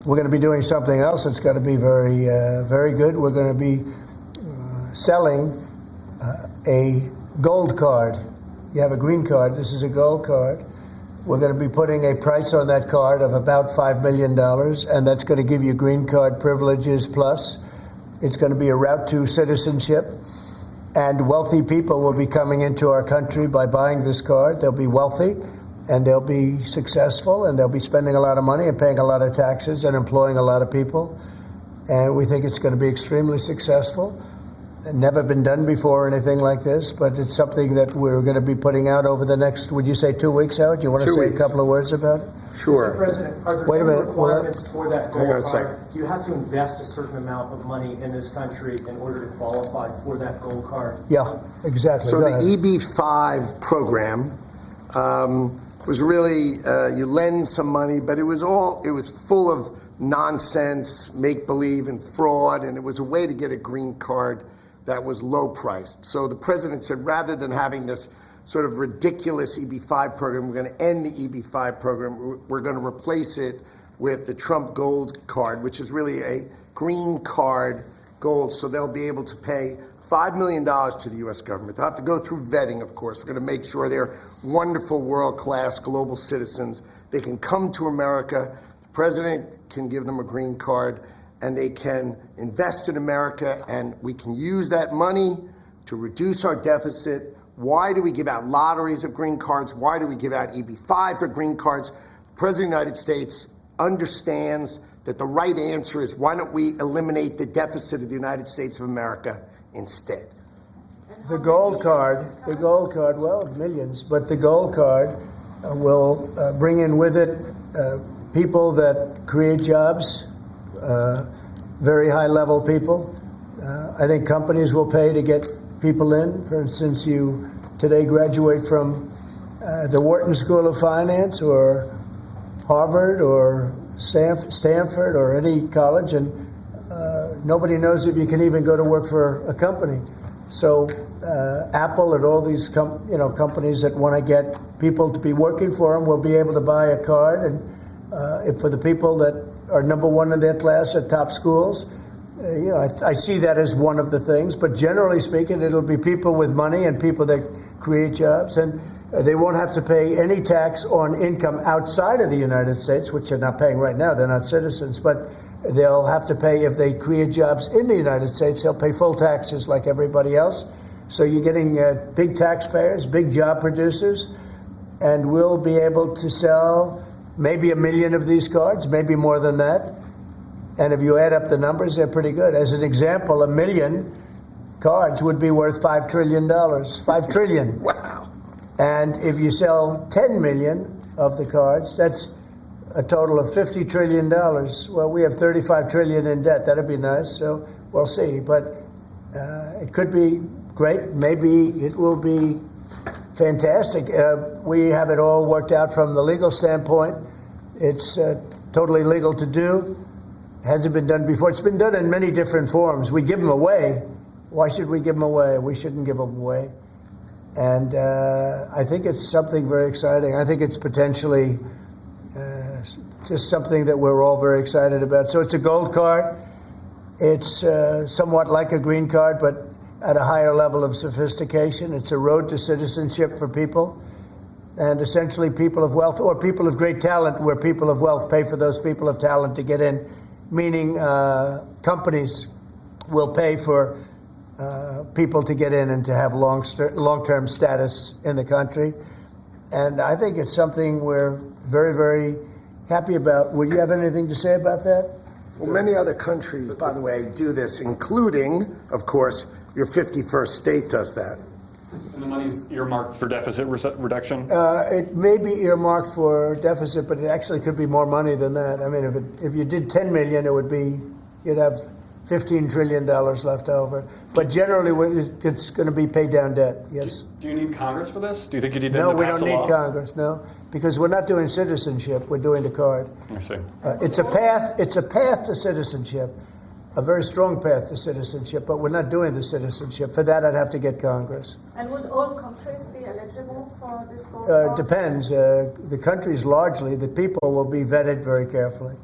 we're going to be doing something else that's going to be very, very good. We're going to be selling a gold card. You have a green card. This is a gold card. We're going to be putting a price on that card of about $5 million, and that's going to give you green card privileges plus. It's going to be a route to citizenship, and wealthy people will be coming into our country by buying this card. They'll be wealthy, and they'll be successful, and they'll be spending a lot of money and paying a lot of taxes and employing a lot of people. And we think it's going to be extremely successful. Never been done before or anything like this, but it's something that we're going to be putting out over the next, would you say 2 weeks, Howard? You want to say a couple of words about it? Sure. Mr. President, are there Wait a minute. requirements for that gold card? Second. Do you have to invest a certain amount of money in this country in order to qualify for that gold card? Yeah, exactly. So Go the ahead. EB-5 program was really, you lend some money, but it was full of nonsense, make-believe, and fraud, and it was a way to get a green card that was low priced. So the president said, rather than having this sort of ridiculous EB-5 program, we're going to end the EB-5 program. We're going to replace it with the Trump Gold Card, which is really a green card gold. So they'll be able to pay $5 million to the U.S. government. They'll have to go through vetting, of course. We're going to make sure they're wonderful, world-class global citizens. They can come to America. The president can give them a green card, and they can invest in America, and we can use that money to reduce our deficit. Why do we give out lotteries of green cards? Why do we give out EB-5 for green cards? The President of the United States understands that the right answer is, why don't we eliminate the deficit of the United States of America instead? The gold card, well, millions, but the gold card will bring in with it people that create jobs, very high-level people. I think companies will pay to get people in. For instance, you today graduate from the Wharton School of Finance or Harvard or Stanford or any college, and nobody knows if you can even go to work for a company. So Apple and all these companies that want to get people to be working for them will be able to buy a card, and for the people that are number one in their class at top schools, I see that as one of the things. But generally speaking, it'll be people with money and people that create jobs, and they won't have to pay any tax on income outside of the United States, which they're not paying right now. They're not citizens, but they'll have to pay if they create jobs in the United States. They'll pay full taxes like everybody else. So you're getting big taxpayers, big job producers, and we'll be able to sell maybe 1 million of these cards, maybe more than that. And if you add up the numbers, they're pretty good. As an example, 1 million cards would be worth $5 trillion. $5 trillion. Wow. And if you sell 10 million of the cards, that's a total of $50 trillion. Well, we have 35 trillion in debt. That'd be nice. So we'll see. But it could be great. Maybe it will be fantastic. We have it all worked out from the legal standpoint. It's totally legal to do. Hasn't been done before. It's been done in many different forms. We give them away. Why should we give them away? We shouldn't give them away. And I think it's something very exciting. I think it's potentially just something that we're all very excited about. So it's a gold card. It's somewhat like a green card, but at a higher level of sophistication. It's a road to citizenship for people. And essentially people of wealth or people of great talent, where people of wealth pay for those people of talent to get in, meaning companies will pay for people to get in and to have long-term status in the country. And I think it's something we're very, very happy about. Would you have anything to say about that? Well, many other countries, by the way, do this, including, of course, your 51st state does that. And the money's earmarked for deficit reduction? It may be earmarked for deficit, but it actually could be more money than that. I mean, if you did 10 million, you'd have $15 trillion left over. But generally, it's going to be paid down debt, yes. Do you need Congress for this? Do you think you need to No, pass we don't a law? need Congress, no, because we're not doing citizenship. We're doing the card. I see. It's a path to citizenship, a very strong path to citizenship, but we're not doing the citizenship. For that, I'd have to get Congress. And would all countries be eligible for this gold card? Depends. The countries largely, the people will be vetted very carefully.